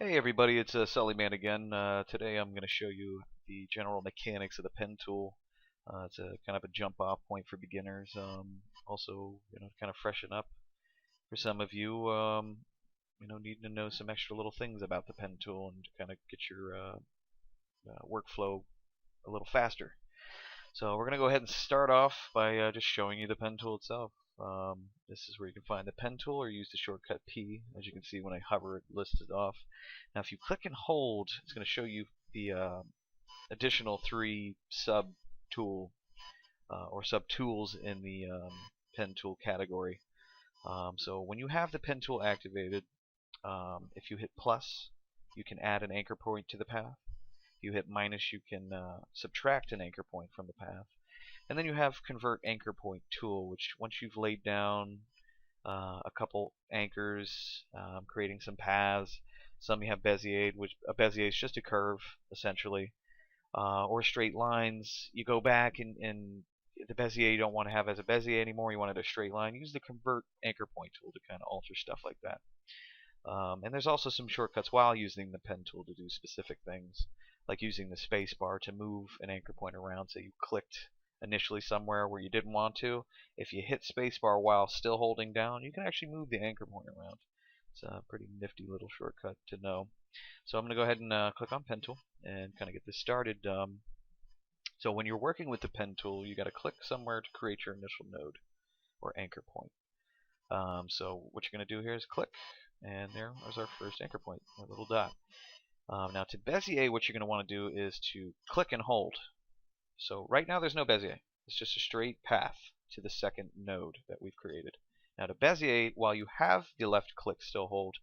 Hey everybody, it's Sully Man again. Today I'm going to show you the general mechanics of the pen tool. It's a kind of a jump off point for beginners. Also, kind of freshen up for some of you, needing to know some extra little things about the pen tool and kind of get your workflow a little faster. So we're going to go ahead and start off by just showing you the pen tool itself. This is where you can find the pen tool or use the shortcut P. As you can see when I hover it lists it off. Now if you click and hold, it's going to show you the additional 3 sub tool or sub tools in the pen tool category. So when you have the pen tool activated, if you hit plus, you can add an anchor point to the path. If you hit minus, you can subtract an anchor point from the path. And then you have Convert Anchor Point tool, which once you've laid down a couple anchors, creating some paths, some you have Bezier, which a Bezier is just a curve, essentially, or straight lines. You go back and the Bezier you don't want to have as a Bezier anymore, you want it a straight line. Use the Convert Anchor Point tool to kind of alter stuff like that. And there's also some shortcuts while using the pen tool to do specific things, like using the space bar to move an anchor point around. So you clicked initially somewhere where you didn't want to. If you hit spacebar while still holding down, you can actually move the anchor point around. It's a pretty nifty little shortcut to know. So I'm going to go ahead and click on pen tool and kind of get this started. So when you're working with the pen tool, you got to click somewhere to create your initial node or anchor point. So what you're going to do here is click, and there's our first anchor point, a little dot. Now to Bezier, what you're going to want to do is to click and hold. So right now there's no Bezier. It's just a straight path to the second node that we've created. Now to Bezier, while you have the left click still hold,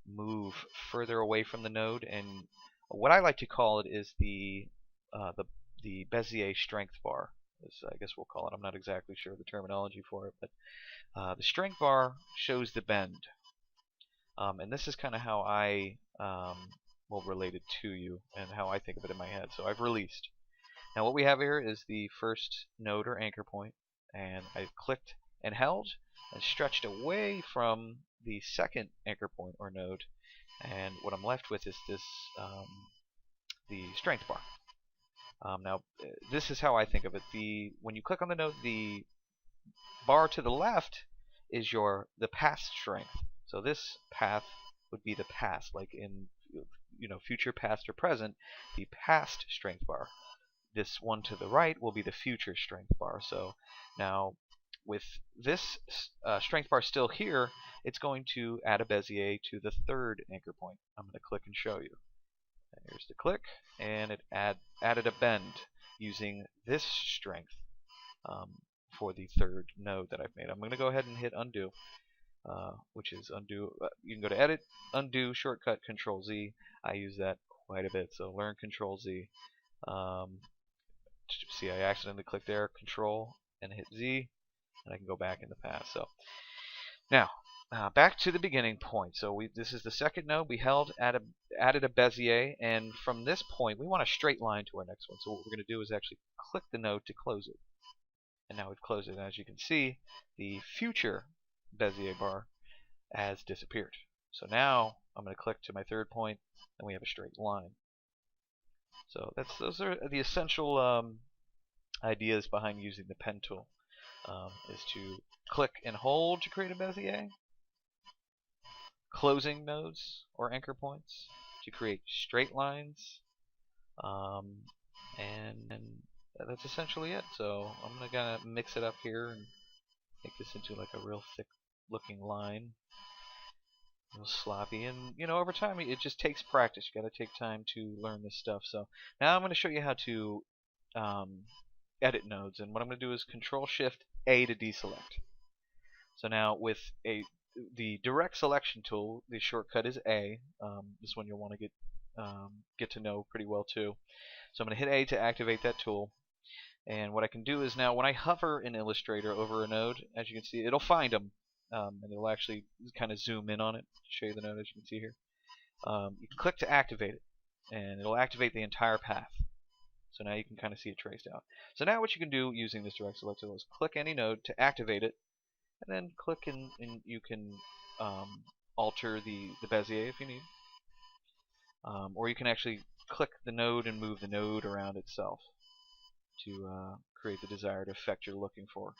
move further away from the node, and what I like to call it is the Bezier strength bar, as I guess we'll call it. I'm not exactly sure of the terminology for it, but the strength bar shows the bend. And this is kind of how I will relate it to you and how I think of it in my head. So I've released. Now what we have here is the first node or anchor point, and I clicked and held and stretched away from the second anchor point or node, and what I'm left with is this the strength bar. Now this is how I think of it. When you click on the node, the bar to the left is the past strength. So this path would be the past, like in future, past, or present, the past strength bar. This one to the right will be the future strength bar. So now with this strength bar still here, it's going to add a Bezier to the third anchor point. I'm going to click and show you. Here's the click, and it added a bend using this strength for the third node that I've made. I'm going to go ahead and hit undo, which is undo. You can go to edit, undo, shortcut, Control Z. I use that quite a bit, so learn Control Z. See, I accidentally clicked there, Control, and hit Z, and I can go back in the past. So now, back to the beginning point. So this is the second node. We added a Bezier, and from this point, we want a straight line to our next one. So what we're going to do is actually click the node to close it. And now we've closed it. And as you can see, the future Bezier bar has disappeared. So now I'm going to click to my third point, and we have a straight line. So those are the essential ideas behind using the pen tool. Is to click and hold to create a Bezier, closing nodes or anchor points to create straight lines, and that's essentially it. So I'm gonna mix it up here and make this into like a real thick looking line. A little sloppy, and over time it just takes practice. You got to take time to learn this stuff. So now I'm going to show you how to edit nodes, and what I'm going to do is Control Shift A to deselect. So now with the direct selection tool, the shortcut is A. This one you'll want to get to know pretty well too. So I'm going to hit A to activate that tool. And what I can do is now when I hover in Illustrator over a node, as you can see, it'll find them. And it'll actually kind of zoom in on it to show you the node, as you can see here. You can click to activate it, and it'll activate the entire path. So now you can kind of see it traced out. So now what you can do using this direct select tool is click any node to activate it, and then click and you can alter the Bezier if you need. Or you can actually click the node and move the node around itself to create the desired effect you're looking for.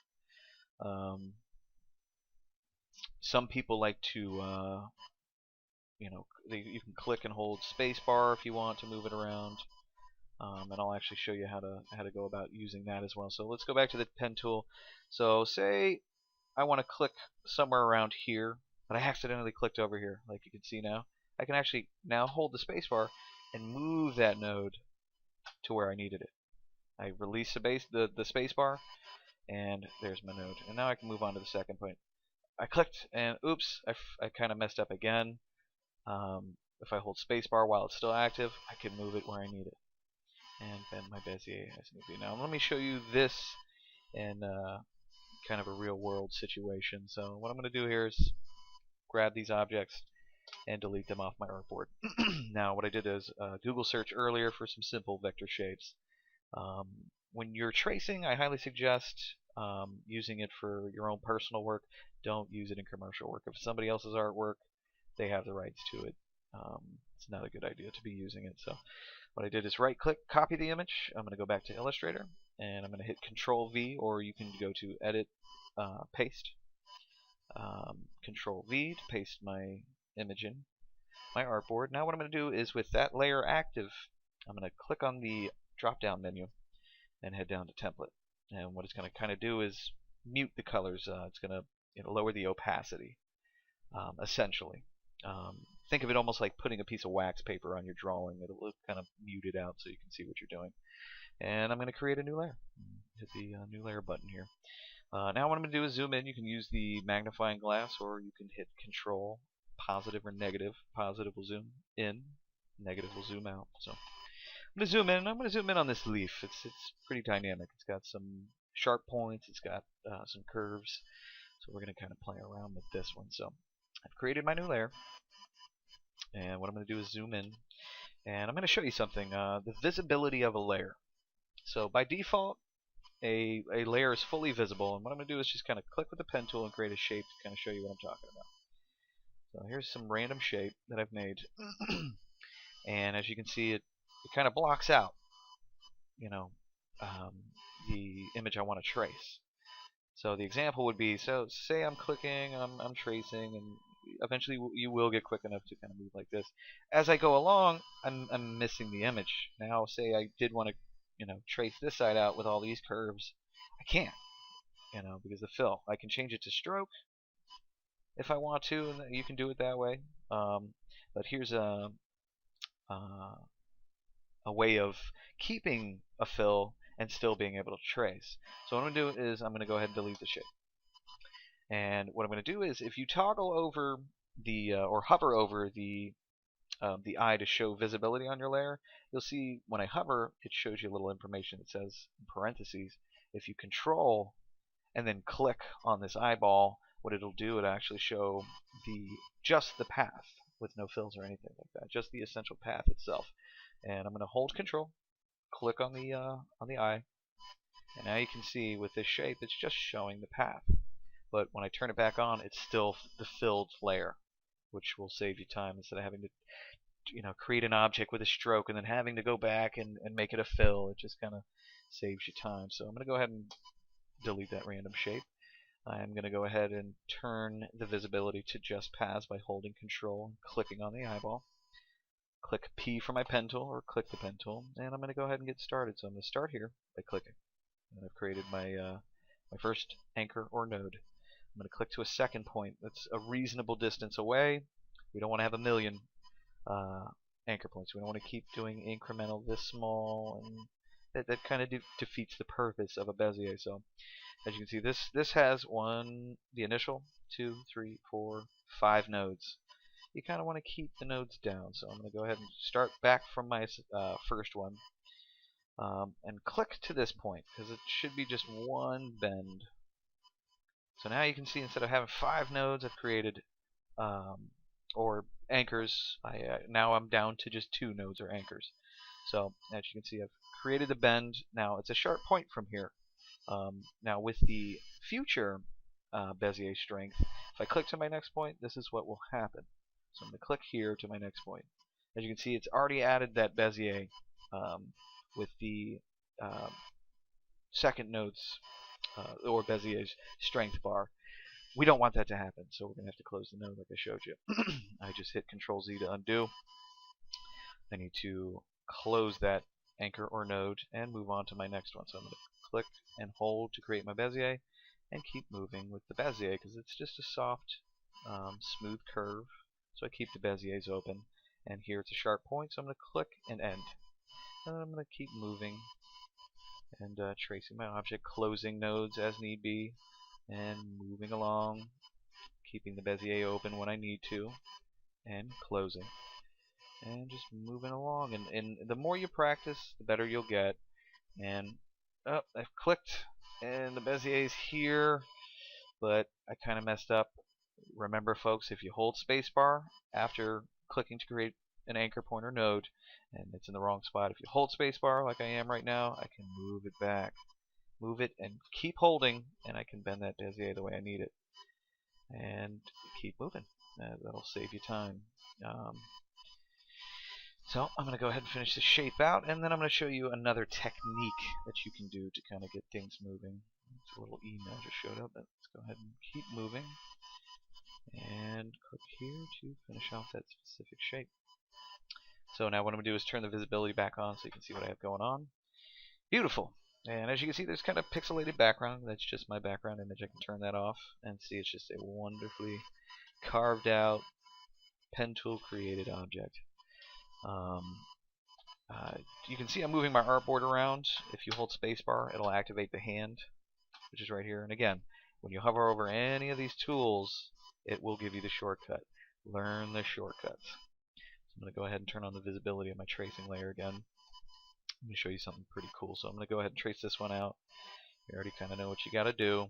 Some people like to, you can click and hold spacebar if you want to move it around. And I'll actually show you how to go about using that as well. So let's go back to the pen tool. So say I want to click somewhere around here, but I accidentally clicked over here, like you can see now. I can actually now hold the spacebar and move that node to where I needed it. I release the spacebar, and there's my node. And now I can move on to the second point. I clicked, and oops, I kind of messed up again. If I hold spacebar while it's still active, I can move it where I need it. And bend my Bezier as need be. Now let me show you this in kind of a real world situation. So what I'm going to do here is grab these objects and delete them off my artboard. Now what I did is Google search earlier for some simple vector shapes. When you're tracing, I highly suggest using it for your own personal work. Don't use it in commercial work. If somebody else's artwork, they have the rights to it. It's not a good idea to be using it. So what I did is right click, copy the image. I'm going to go back to Illustrator, and I'm going to hit Control V, or you can go to Edit, Paste. Control V to paste my image in my artboard. Now what I'm going to do is, with that layer active, I'm going to click on the drop down menu and head down to Template. And what it's going to kind of do is mute the colors. It's going to lower the opacity, essentially. Think of it almost like putting a piece of wax paper on your drawing. It'll look kind of muted out so you can see what you're doing. And I'm going to create a new layer. Hit the new layer button here. Now what I'm going to do is zoom in. You can use the magnifying glass, or you can hit Control, positive or negative. Positive will zoom in, negative will zoom out. So I'm going to zoom in. I'm going to zoom in on this leaf. It's pretty dynamic. It's got some sharp points. It's got some curves. So we're going to kind of play around with this one. So I've created my new layer. And what I'm going to do is zoom in, and I'm going to show you something, the visibility of a layer. So by default, a layer is fully visible, and what I'm going to do is just kind of click with the pen tool and create a shape to kind of show you what I'm talking about. So here's some random shape that I've made, and as you can see, it kind of blocks out, the image I want to trace. So the example would be, so say I'm clicking, I'm tracing, and eventually you will get quick enough to kind of move like this. As I go along, I'm missing the image. Now say I did want to trace this side out with all these curves. I can't, because the fill. I can change it to stroke if I want to, and you can do it that way. But here's a way of keeping a fill and still being able to trace. So what I'm going to do is I'm going to go ahead and delete the shape. And what I'm going to do is, if you toggle over the or hover over the eye to show visibility on your layer, you'll see when I hover, it shows you a little information that says in parentheses. If you control and then click on this eyeball, what it'll do, it'll actually show just the path with no fills or anything like that, just the essential path itself. And I'm going to hold Control, click on the eye, and now you can see with this shape, it's just showing the path. But when I turn it back on, it's still the filled layer, which will save you time instead of having to create an object with a stroke and then having to go back and make it a fill. It just kind of saves you time. So I'm going to go ahead and delete that random shape. I'm going to go ahead and turn the visibility to just paths by holding Control and clicking on the eyeball. Click P for my pen tool, or click the pen tool, and I'm going to go ahead and get started. So I'm going to start here by clicking. And I've created my first anchor or node. I'm going to click to a second point that's a reasonable distance away. We don't want to have a million anchor points. We don't want to keep doing incremental this small, and that kind of defeats the purpose of a Bezier. So as you can see, this has the initial 2, 3, 4, 5 nodes. You kind of want to keep the nodes down. So I'm going to go ahead and start back from my first one and click to this point, because it should be just one bend. So now you can see, instead of having 5 nodes, I've created or anchors. Now I'm down to just 2 nodes or anchors. So as you can see, I've created the bend. Now it's a sharp point from here. Now with the future Bezier strength, if I click to my next point, this is what will happen. So I'm going to click here to my next point. As you can see, it's already added that Bezier with the um, second node's or Bezier's strength bar. We don't want that to happen, so we're going to have to close the node like I showed you. I just hit Control Z to undo. I need to close that anchor or node and move on to my next one. So I'm going to click and hold to create my Bezier and keep moving with the Bezier because it's just a soft, smooth curve. So I keep the Beziers open. And here it's a sharp point, so I'm going to click and end. And I'm going to keep moving and tracing my object, closing nodes as need be, and moving along, keeping the Bezier open when I need to, and closing. And just moving along, and the more you practice, the better you'll get. And I've clicked, and the Bezier is here, but I kind of messed up. Remember, folks, if you hold spacebar after clicking to create an anchor point or node, and it's in the wrong spot, if you hold spacebar like I am right now, I can move it back. Move it and keep holding, and I can bend that Bezier the way I need it. And keep moving. That'll save you time. So I'm going to go ahead and finish this shape out, and then I'm going to show you another technique that you can do to kind of get things moving. It's a little email just showed up, but let's go ahead and keep moving. And click here to finish off that specific shape. So now what I'm going to do is turn the visibility back on so you can see what I have going on. Beautiful. And as you can see, there's kind of pixelated background. That's just my background image. I can turn that off and see it's just a wonderfully carved out, pen tool created object. You can see I'm moving my artboard around. If you hold spacebar, it'll activate the hand, which is right here. And again, when you hover over any of these tools, it will give you the shortcut. Learn the shortcuts. So I'm going to go ahead and turn on the visibility of my tracing layer again. Let me show you something pretty cool. So I'm going to go ahead and trace this one out. You already kind of know what you got to do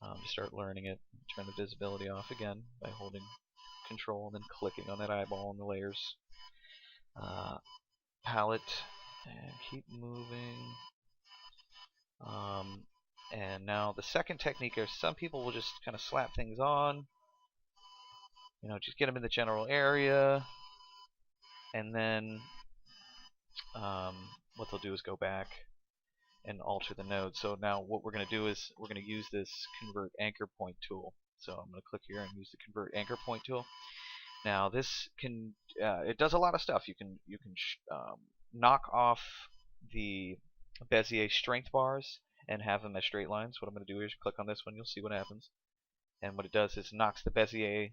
to start learning it. Turn the visibility off again by holding Control and then clicking on that eyeball in the layers. Palette, and keep moving. And now the second technique is some people will just kind of slap things on. You know, just get them in the general area, and then what they'll do is go back and alter the node. So now what we're going to do is we're going to use this Convert Anchor Point tool. So I'm going to click here and use the Convert Anchor Point tool. Now this can it does a lot of stuff. You can knock off the Bezier strength bars and have them as straight lines. What I'm going to do is click on this one. You'll see what happens. And what it does is knocks the Bezier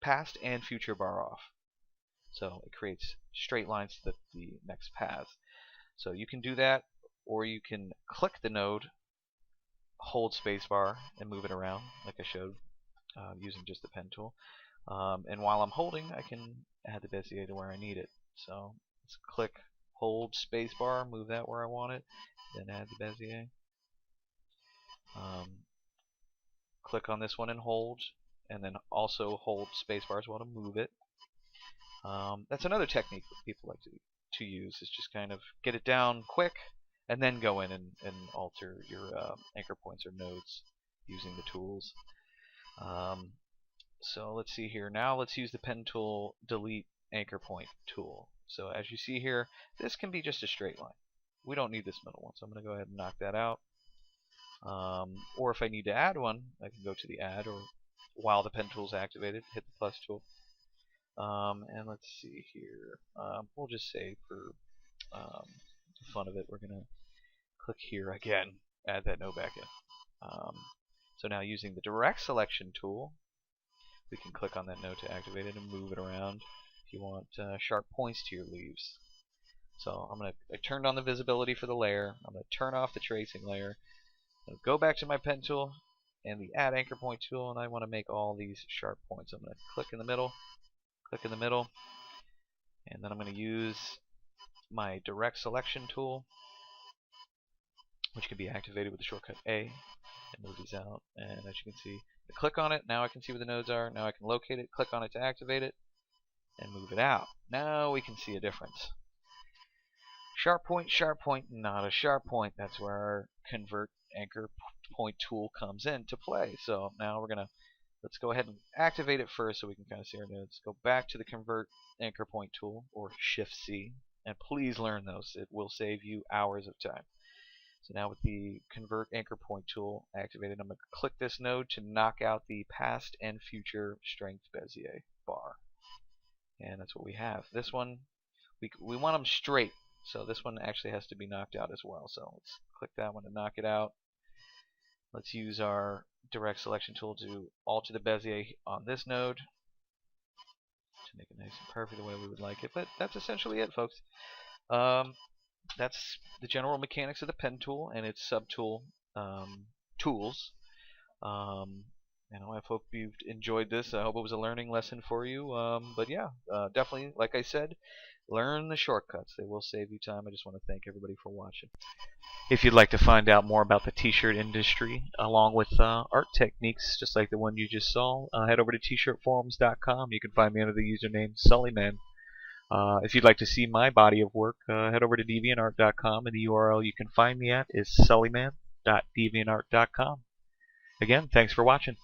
past and future bar off. So it creates straight lines to the next path. So you can do that, or you can click the node, hold spacebar, and move it around like I showed using just the pen tool. And while I'm holding, I can add the Bezier to where I need it. So let's click, hold spacebar, move that where I want it, then add the Bezier. Click on this one and hold, and then also hold spacebar as well to move it. That's another technique that people like to use, is just kind of get it down quick and then go in and alter your anchor points or nodes using the tools. So let's see here. Now let's use the pen tool delete anchor point tool. So as you see here, this can be just a straight line. We don't need this middle one, so I'm going to go ahead and knock that out. Or if I need to add one, I can go to the add, or while the pen tool is activated, hit the plus tool. And let's see here. We'll just say for the fun of it, we're going to click here again, add that node back in. So now using the direct selection tool, we can click on that node to activate it and move it around if you want sharp points to your leaves. So I turned on the visibility for the layer. I'm going to turn off the tracing layer. I'm going to go back to my pen tool and the add anchor point tool, and I want to make all these sharp points. I'm going to click in the middle, and then I'm going to use my direct selection tool, which can be activated with the shortcut A, and move these out. And as you can see, I click on it, now I can see where the nodes are. Now I can locate it, click on it to activate it, and move it out. Now we can see a difference. Sharp point, not a sharp point. That's where our Convert Anchor Point tool comes into play. So now we're going to let's go ahead and activate it first so we can kind of see our nodes. Go back to the Convert Anchor Point tool, or Shift-C, and please learn those. It will save you hours of time. So now with the Convert Anchor Point tool activated, I'm going to click this node to knock out the past and future strength Bezier bar. And that's what we have. This one, we want them straight, so this one actually has to be knocked out as well. So let's click that one to knock it out. Let's use our direct selection tool to alter the Bezier on this node to make it nice and perfect the way we would like it. But that's essentially it, folks. That's the general mechanics of the pen tool and its subtool tools. I hope you've enjoyed this. I hope it was a learning lesson for you. But yeah, definitely, like I said, learn the shortcuts. They will save you time. I just want to thank everybody for watching. If you'd like to find out more about the t-shirt industry, along with art techniques just like the one you just saw, head over to tshirtforums.com. You can find me under the username Sullyman. If you'd like to see my body of work, head over to deviantart.com, and the URL you can find me at is sullyman.deviantart.com. Again, thanks for watching.